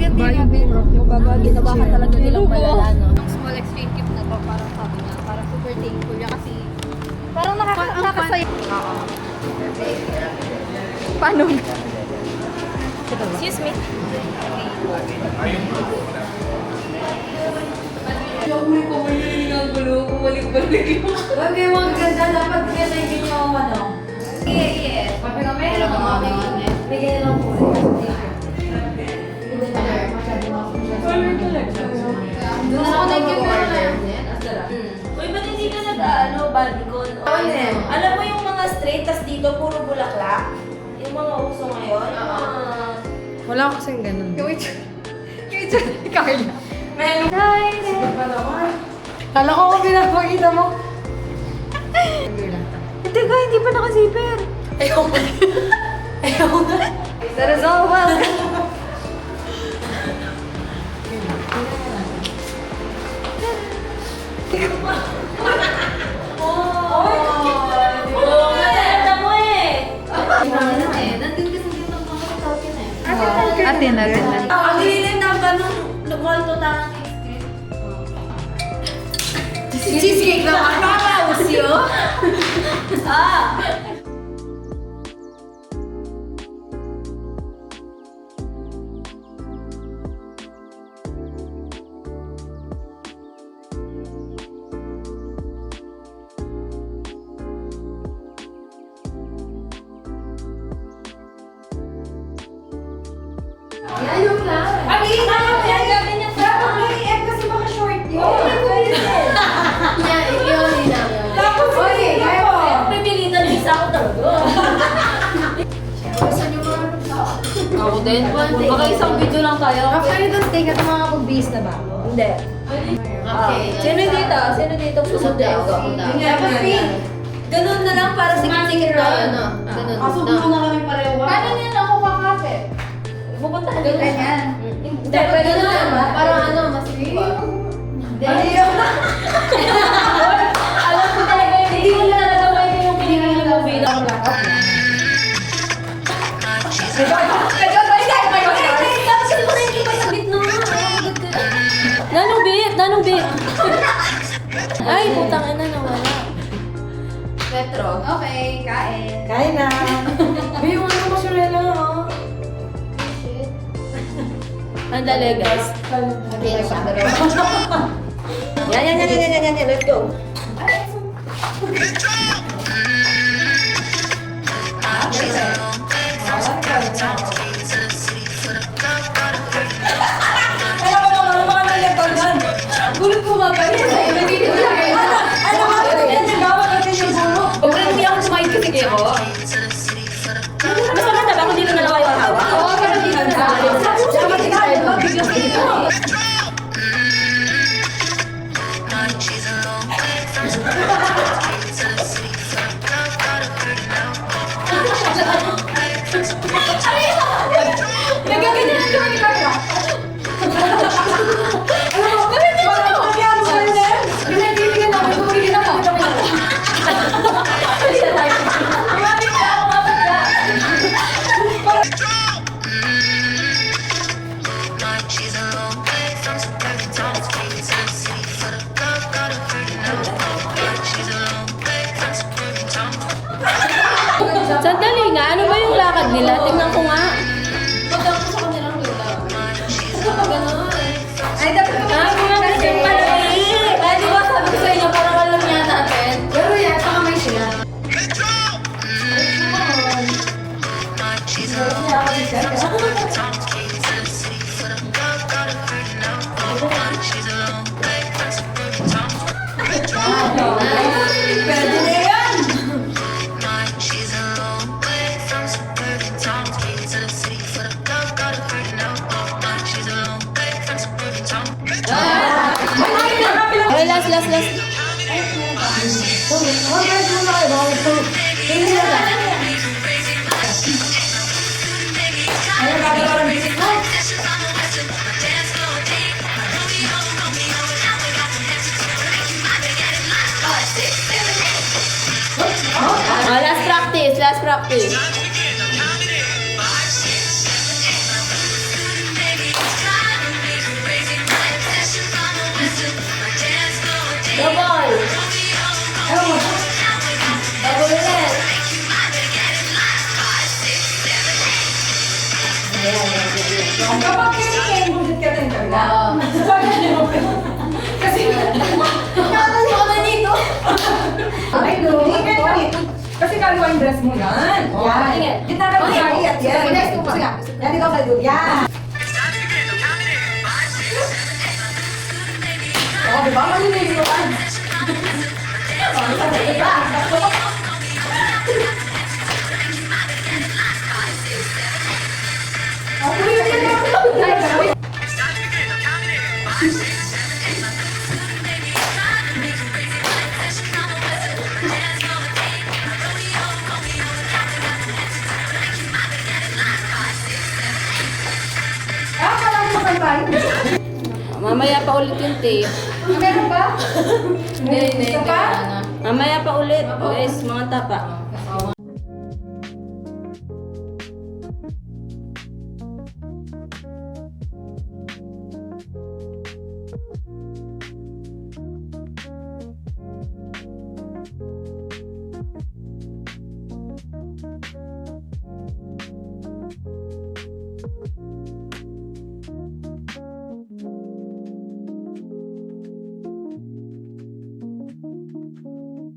Talagang di na ginawa ka talaga nilang malala, no? Ang small exchange gift na to, parang sabi nga, parang super thankful niya kasi parang nakakasaya. Oo. Paano? Excuse me. Uli ko, mali ang gulo. Bumalik-balik yun. Huwag kayo mga ganda. Dapat ganda yung ganyan ako, ano? Yes. Papi kami? Talaga mga ganyan. May ganyan lang po. Doon ako nag-order. Uy, ba't hindi ka bodycon? Alam mo yung mga straight, tas dito puro bulaklak? Yung mga uso ngayon? Wala ko kasing ganun. Yung Carla. Kala ko pinapakita mo. Teka, hindi pa naka-zipper. Ayaw nga. Ayaw nga. That is all well. Nandun kasi dito ang mga tawin eh. Atin na rin. Ang lilim na ba nung nag-walto na Cheesecake na Papaus yun? Ayaw lang. Ay, yan, gawin niya sa kasi baka short yun. Yeah, yun lang. Tapos, Okay, kaya po. pipilitan yung isa ako talaga. Gusto niyo mga Ako din. Baka isang video lang tayo. After you don't take at mga pag-base na ba? Hindi. Okay. Sino dito? Sino dito susunod Ako, ako? ako daw. Tapos, pink. Ganun na lang para Sikit-sikit tayo, no? Ganun. Kasubukan na kami pareho. Paano niyan ako kakape? Pupunta ka dito. Ganyan. Hindi, pwede na naman. Parang ano, mas Ayaw na. Alam ko talaga, hindi mo na talaga pwede yung pinigil ng movie. Nanong bit? Ay, putang ina, nawala. Petro. Okay, kain. Kain na. May yung ano mozzarella, oh. Andale, guys. Okay, nagpapagalaw. Yan. Let's go. Gulit ko nga pa rin. Ano ba? Nagawa natin yung gulo. Huwag na hindi ako sumayin kasi kayo. Mas maganda ba kung dito na lang kayo hawak? Oo, pero di ka na. Sama si Carlo. Nagaganyan na naman ni Carla. Pinagbibigan namin, bumigyan ako. Sandali nga, ano ba yung lakad nila? Tingnan ko nga. Pagka ko sa kanilang wala. Ganun. Ay, dapat Mga ganyan pala eh. Ay, di ba sabi ko sa inyo, parang alam niya natin. pero yan, saka may sila. Pwede na yan! Okay, last. Last practice. Kapag kayo budget ka rin talaga. Kasi, Nakatali ako na dito. ay, no. Kasi kaliwa yung dress mo yan. Yan. Kita ka yung sari at yan. Yan, ikaw sa dulo. Yan. Oo, diba? Manililig ko kan. Mamaya pa ulit yung tape. Meron ba? Hindi. Isa pa? Mamaya pa ulit. Guys, mga tapa.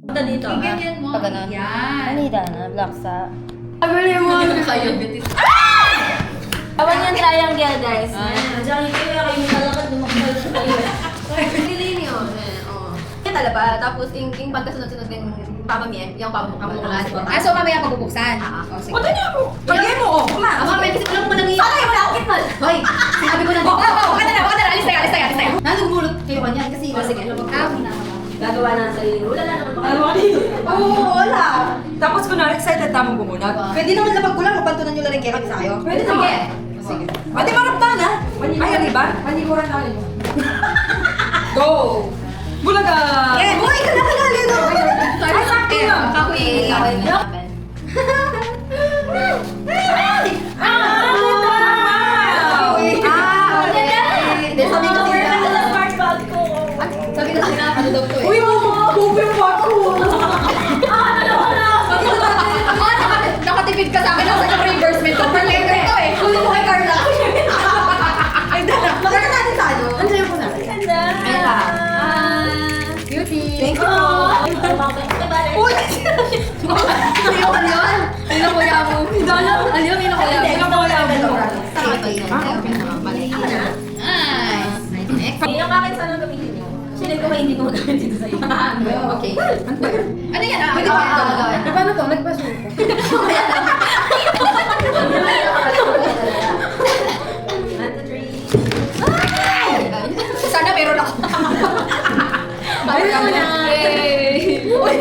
Punta dito. Ganyan mo. Pag ganun. Yan. Kanida na, laksa. Sabi mo. Kayo, bitis. Awan yung triangle, guys. Diyan kayo malakad, lumakad kayo. Piliin yun. Yan talaba. Tapos, yung pagkasunod-sunod ng pamamien, yung pamukamukulan. So mamaya pabubuksan. Oo, sige. Punta niyo mo. Pagyan mo, oh. Kuma. Mamaya, kasi wala ko manang iyan. Sakay, wala akong kitmal. Hoy, sinabi ko na Oo, wag na. Alis tayo. Nalugulot kayo kanyan kasi Sige. Gagawa na sa iyo. Wala na naman. Oo, wala. Tapos kunwari excited tamang bumunag. Pwede naman na pagkulang, mapantunan nyo na rin kayo kasi sa'yo. Pwede naman. Sige. Pwede marap na na. Ay, di ba? Maniguran na rin. Go! Bulaga! Yeah, boy, ka na kanali no! Ay, sakto na. Kakuy. Sabi ko sila, ano daw to eh. Uy, bubi mo ako! Nakatipid ka sa akin sa reimbursement ko. Perlengre to eh. Kunin mo kay Carla. Ay, dala. Maganda natin sa ano? Ano sa'yo po natin? Ganda! Ayan ka. Beauty. Thank you. Uy! Sino ka yun? Sino ko yan mo? Ano yun? Sino ko yan? Sino ko yan mo? Nice. Next. Yung akin sana gamitin nyo. Sinil ko hindi ko gamitin dito sa'yo. Okay. Ano yan ah? Pwede ba ito? Paano to? Nagpaso ko. Sana meron ako. Ayun na. Uy,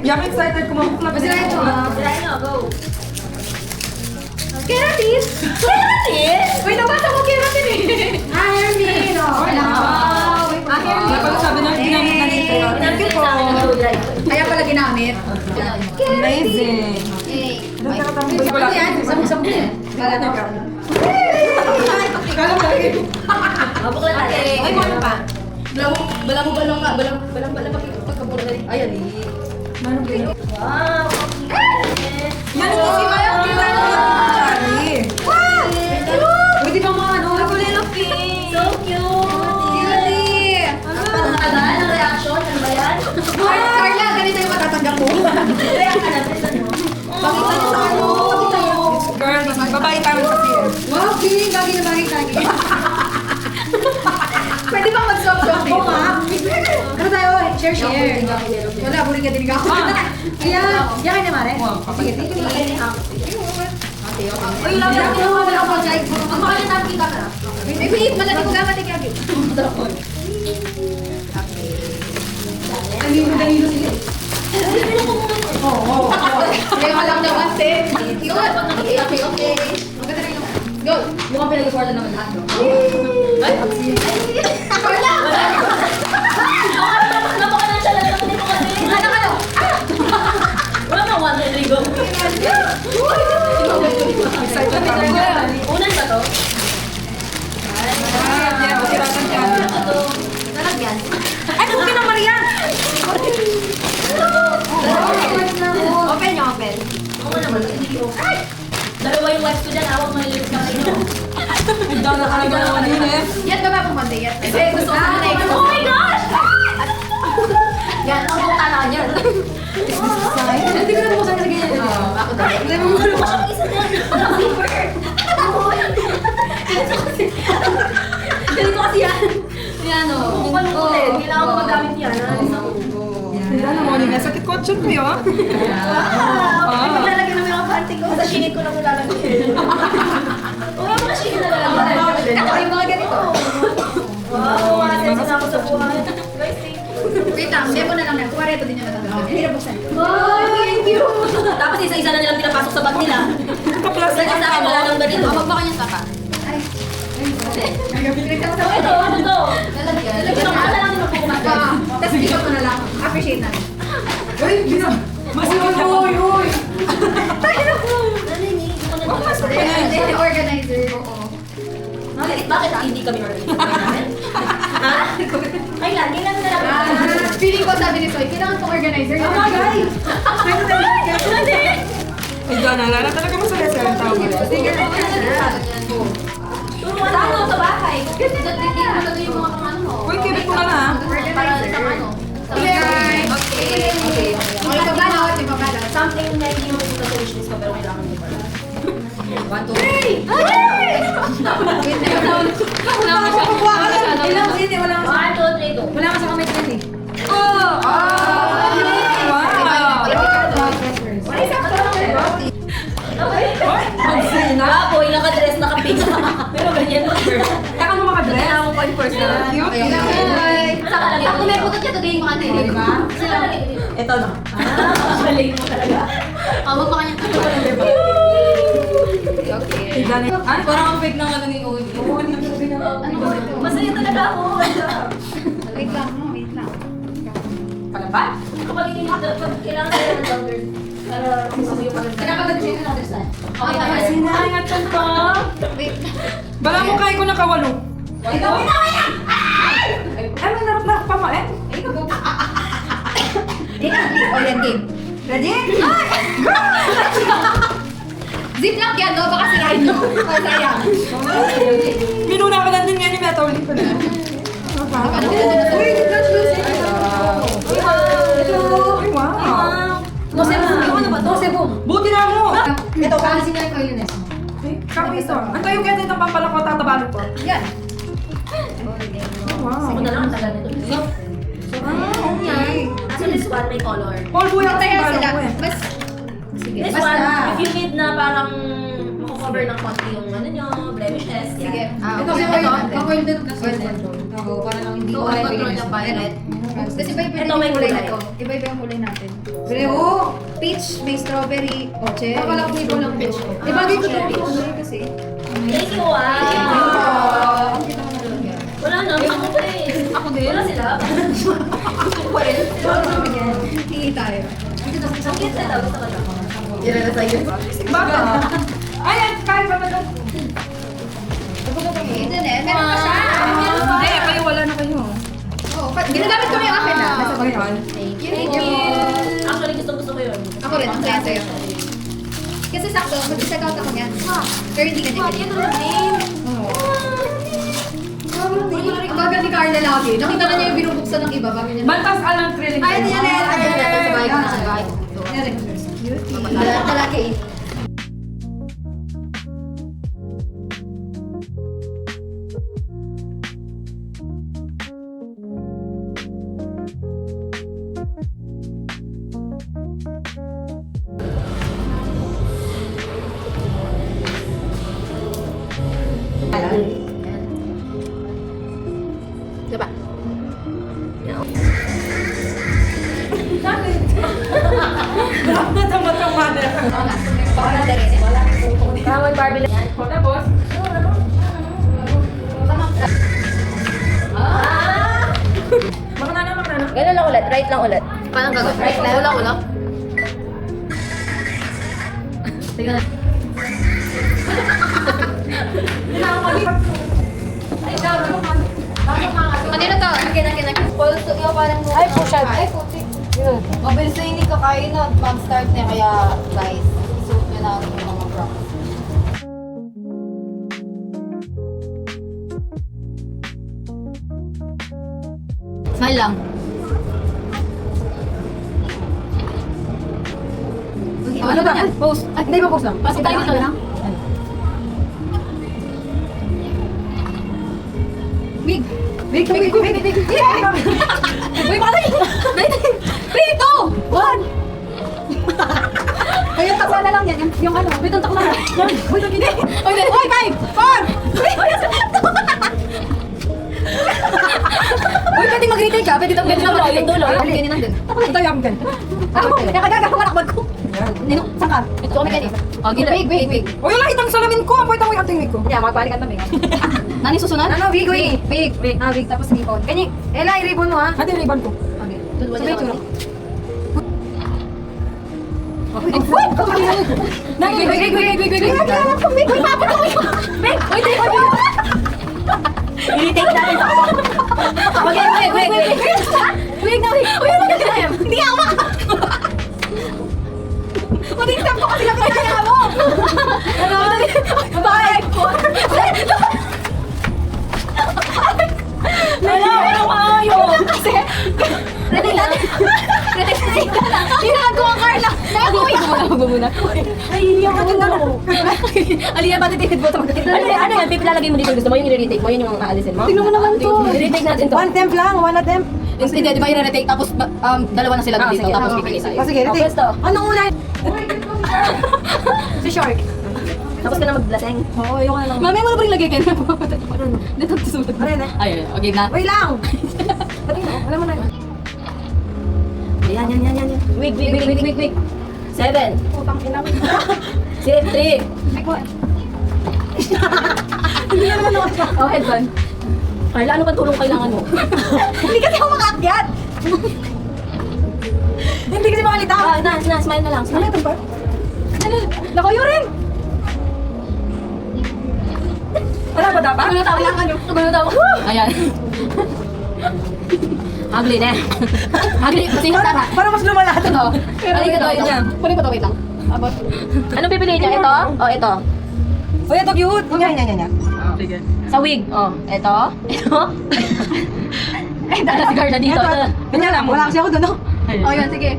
Yung excited ko mabuklap. Masirahin mo ah. Try nyo, go! Keratin! Keratin? Wait, nabasa ko keratin eh. Hermin! Hermin. Kapag sabi na, ginamit na dito. Thank you po. Kaya pala ginamit. Amazing. Yay. Wala. Ano yan? Sabog-sabog yan. Kala na. Kala mo lagi. Mabuklat natin. Ay, ano pa? Balang ka. Balang pagkabura na rin. Ayan eh. Wow! Yan ang kasi kaya. Wow! Pwede ba mga ano? So cute! Patagal ang reaction? Ano ba yan? Carla, ganito yung matatanggap mo. Kaya ka na, bilisan mo. Pakita niyo sa ano. Pakita niyo. Girl, babae tayo sa fear. Wow, feeling lagi na bagay-lagi. Pwede bang mag-swap-swap? Oo nga. Ano tayo? Share. Wala, buli ka din ako. Ayan. Yan ka na, Mare. Sige, thank you, Mare. Uy, lang yan. Wala ako dyan. Ang mga nang kita ka na. Wait, malati ko gamit yung kagit. Danilo sila. Oo. Kaya walang naman, Steph. Okay. Maganda rin yung... Go! Mukhang pinag-record na naman lahat, no? Ay! Carla! Napaka na siya lang naman dito kasi. Ano? Wala na 1, 2, 3, go. Excited kami. Unan ba to? Yan, masirasan ka. Ano to? Nalagyan. Ay, kung na Maria! Open niyo, open. Oo naman, hindi ko. Dalawa yung wife ko dyan, awag maliliit ka kayo. Yes. Kasi gusto ko na next. Oh my gosh! Yan, ang buta na yan. Hindi ko na buksan kasi ganyan. Ako tayo. Hindi mo muna isa na. Ganito kasi yan. Yan o. Kailangan mo magamit yan. Wala na mo nila. Sakit ko at ko yun. Lalagyan namin ang panty ko. Sa shinit ko lang lalagyan. Huwag mo na shinit na lalagyan. Ako yung mga ganito. Wow, masenso na ako sa buhay. Guys, thank you. Wait lang, demo na lang na. Kuwari ito din yung natanggal. Hindi na buksan. Thank you. Tapos isa-isa na nilang pinapasok sa bag nila. Kaplastic Sa akin wala nang ganito. Huwag ba kanyang saka? Ay. Ito, ano to? Lalagyan. Pinapasa lang yung magpukumasa. Tapos ikot mo na lang. Appreciate namin. Uy, uy. Narinig ko na naman. Hindi, organizer. Oo. Bakit hindi kami organized? Ha? Kailan? Kailan na lang? Feeling ko sabi ni Soy, kailangan pong organizer. Oh my God! Ay, naalala talaga mo sa lesson ang tawag. Sige, Turuan ako sa bahay. kasi hindi mo nagawin yung mga pang mo. Uy, kibit mo na na. Para sa ano. Okay. Okay. Okay, pagbalot, yung pagbalot. Something na hindi mo dito sa wishlist ko pero kailangan mo pala. 1, 2, 3. Ilang sini, wala ka sa... 1, 2, 3, go. Wala ka sa kamay ko eh. Oh! Wow! Ah, boy, naka-dress, naka-pink. Pero ganyan lang, girl. Kaya ka mo makadress? Kailangan ko pa yung first na. Cute. Saka lang Ako may putot niya, today yung ano eh. Di ba? Ito na. Ah, galing mo talaga. Wag pa kanyang tutuwa. Okay. Ay, Parang ang fake ng ano ni Oy. Ano ba ito? Masaya talaga ako. Wait lang, no, wait lang. palaban? Kapag hindi mo kailangan tayo ng doctor. Para gusto mo yung pagkakas. Kinakagad siya yung understand. Okay, tama. Sinangat ka pa. Wait. Bala mo kayo ko nakawalo. Ikaw, binawa yan! Ay, may narap na pa eh. Ay, ikaw, go. O, yan, game. Ready? Ziplock yan, no? Baka sirahin nyo. O, sayang. Minuna ka lang din nga ni Meta. Ulit ko na. Uy, Ay, wow. Dose boom. Yung ano ba? Dose boom. Buti na mo. Ito, kaalisin niya yung oiliness mo. Kapiso. Ang tayo kaya itong pampalak ko, tatabalog ko. Yan. Wow. Ako na lang ang tagal nito. Okay. So this one may color. Polvo yung Kaya balog sila. ko eh. Mas, sige. This Basta. one, if you need na parang mako-cover ng konti yung ano nyo, blemishes, Sige. yan. Ito kasi oil. Oil din. Oil din. Oo, para lang hindi So, ko oil bigyan control ng yung violet. Kasi iba-iba Ito din may yung kulay kulay. nito. Iba-iba yung kulay natin. Pero, peach, may strawberry, o cherry. Akala ko hindi ko lang peach. Ibagay ko Cherry. ito kasi. Thank you, wow! Ang kita mo na Wala na, ako pa eh. Ako din. Wala sila. Gusto ko pa rin. Hingi tayo. Ang cute sila, gusto ko na. Yan na sa'yo. Baga. Ayan, kahit pa ba doon? Internet, meron pa siya. Hindi, kayo wala na kayo. Oo, ginagamit ko na yung akin na. Nasa bagay. Ayun. Thank you. Actually, gusto ko yun. Ako rin, ang kaya sa'yo. Kasi sakto, mag-check-out ako niyan. Pero hindi ganyan. Ito na din. Ang bagal ni Carla lagi. Nakita na niya yung binubuksan ng iba bago niya. Bantas alang thrilling. Ay, hindi yan eh. Ay, ito sa bahay ko, sa bahay ko. Talaki. Diba? Tama-tama na. Baka na rin. Kaya mag-Barbie lang yan. Tapos? Makana na. Ganun lang ulit, right lang ulit. Paano gagawin? Right lang. Ulang. Tingnan na. Kanino to? Ay, push-up. Mabilis na hindi kakain na mag-start na kaya guys, isuot nyo na ang mga props. Smile lang. Ano ba? Post. Ay, hindi ba post lang? Pasok tayo dito lang. Big. Big. Uy, patay! Wait, 2! 1! Ayun, takla na lang yan. Yung ano. Wait, takla na. Uy, hindi. Uy, 5! 4! Uy, pwede mag-retake ka. Pwede mag-retake. Yung dulo. Ganyan lang din. Ito yung akin. Ako, nakagaga ko malakbag ko. Nino, saan ka? Ito kami kanina. Oh, gila. Big. O yun lang itang salamin ko. Ang pwede mo yung ating ko. Hindi, magbalikan na, Bing. Nani susunod? Ano, Big, wait. Big. Ah, Big, tapos ribbon. Ganyan. Ela, i-ribbon mo, ha? Ate yung ribbon ko. Okay. Sabi yung tsura. Wait! I-retake natin to. Wait. Wait na, wait. Uy, ano ka na? Hindi ako maka... Kuting step ko kasi nakakaya mo. Bye! Wala kayo! Kasi... Hinago ang Carla. Huwag muna. Naiiyak ka na ako. Aliyah, bakit tinid mo ito? Ano yan? Pipilalagay mo dito yung gusto mo, yung i-retake mo, yun yung aalisin mo? Tingnan mo naman to. I-retake natin to. One attempt lang. One attempt. Hindi, di ba i-retake tapos dalawa na sila dito, sige. tapos pipili tayo. O sige, retake. Pwesto. Anong una? Si Shark. Tapos ka na maglaseng. Oo, ayoko na lang. Mamaya mo na ba yung lagay kayo? Dito susunod. Aray na. Ayun, okay na. Wait lang. Pati mo, alam mo na. Yan. Wig. 7. Putang ina. 3. Hindi na naman ako. Oh, headband. Carla, ano bang tulong kailangan mo? Hindi kasi ako makaakyat. Hindi kasi makalita. Smile na lang. Ano Smile. ito ba? Nakuyo rin. Wala ba dapat? Tumano tawa. Ayan. Ugly na. Ugly. Kasi tara. Para mas lumala ito. Ito. Kunin ko to, wait lang. Abot. Anong pipiliin niya? Ito? O, ito. Uy, ito cute. Yan. Sa wig. O, ito. Eh, dala si Carla dito. Ganyan lang. Wala kasi ako doon. no? O, yun, sige.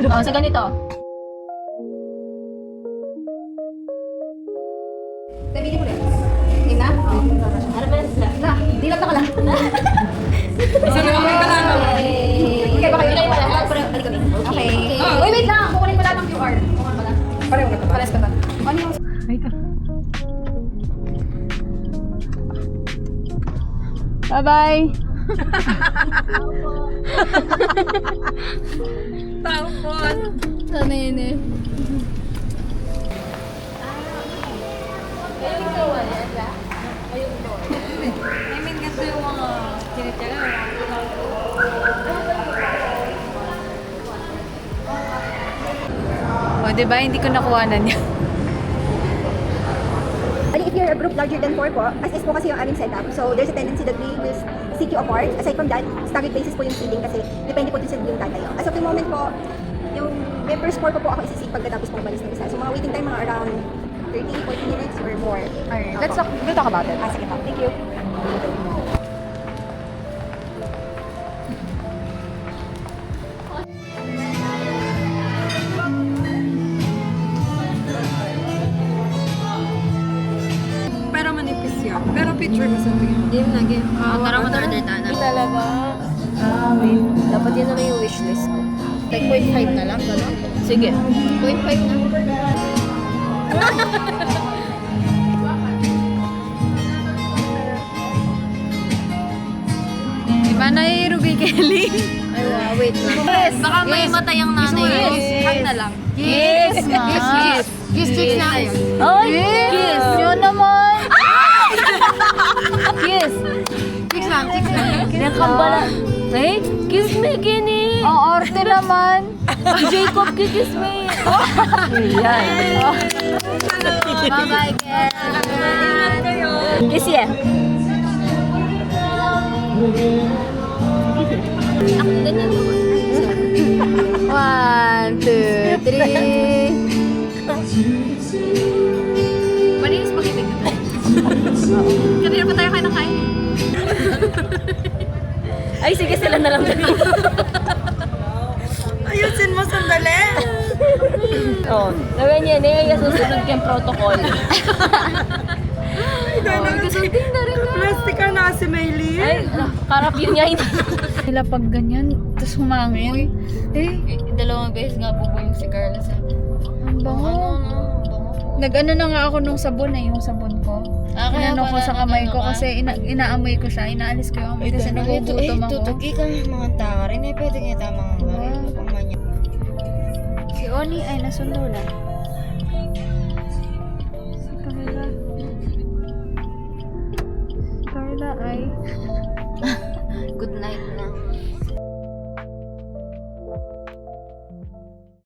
O, sa ganito. Tabili mo rin. Game na? Ano ba yan? Na, dilat na ka lang. Isa na kami ka lang. Okay ba kayo? Bigay mo lang. Balik kami. Okay. Uy, wait lang. Kukunin ko lang ng QR. Kukunin ko lang. Pareho na to. Pares ka ba? Ano yung... Bye-bye. Taupon. Sana yun eh. O, diba? Hindi ko nakuhanan yan. Bali, if you're a group larger than 4 po, as is po kasi yung aming setup. So, there's a tendency that we will seat you apart. Aside from that, staggered basis po yung seating kasi depende po din sa yung tatayo. As of the moment po, yung members 4 po ako isisig pagkatapos po umalis ng isa. So, mga waiting time mga around 30, 40 minutes or more. Alright, let's talk about it. Sige po. Thank you. Pero manipis yan. Pero picture mo sa tingin. Game na, game. Tara mo order na. Talaga? Wait. Dapat yun naman yung wishlist ko. Like 0.5 na lang, gano'n? Sige. 0.5 na. Diba nairugi Kelly? Ay, wow, wait lang. Yes, baka may matay ang nanay. Yes. Hug na lang. Yes! Kiss. Kiss chicks na kayo. Ay, kiss. Yun naman! Kiss. Chicks lang. Yan kang bala. Ay, kiss me, Gini. Ang arte naman! Si Jacob, kiss me. Yan. Bye-bye, Ken. Kiss ye. Ako ganyan naman. 1, 2, 3. Mali yung spaghetti ko. Kanina pa tayo kain ng kain. Ay, sige, sila na lang. Ayusin mo sandali. Oo. Gawin niya, Nea, susunod kayong protocol. Plastic ka na si Maylin. Ay, karap yun niya. Nila pag ganyan, tapos humangoy. Dalawang beses nga po yung si Carla sa Ang bango. Nag-ano na nga ako nung sabon yung sabon ko. Inano ko sa kamay ko kasi inaamoy ko siya. Inaalis ko yung amoy kasi nagugutom ako. tutugi ka mga tanga rin. Pwede nga tamang pangmanya. Si Oni ay nasundo na.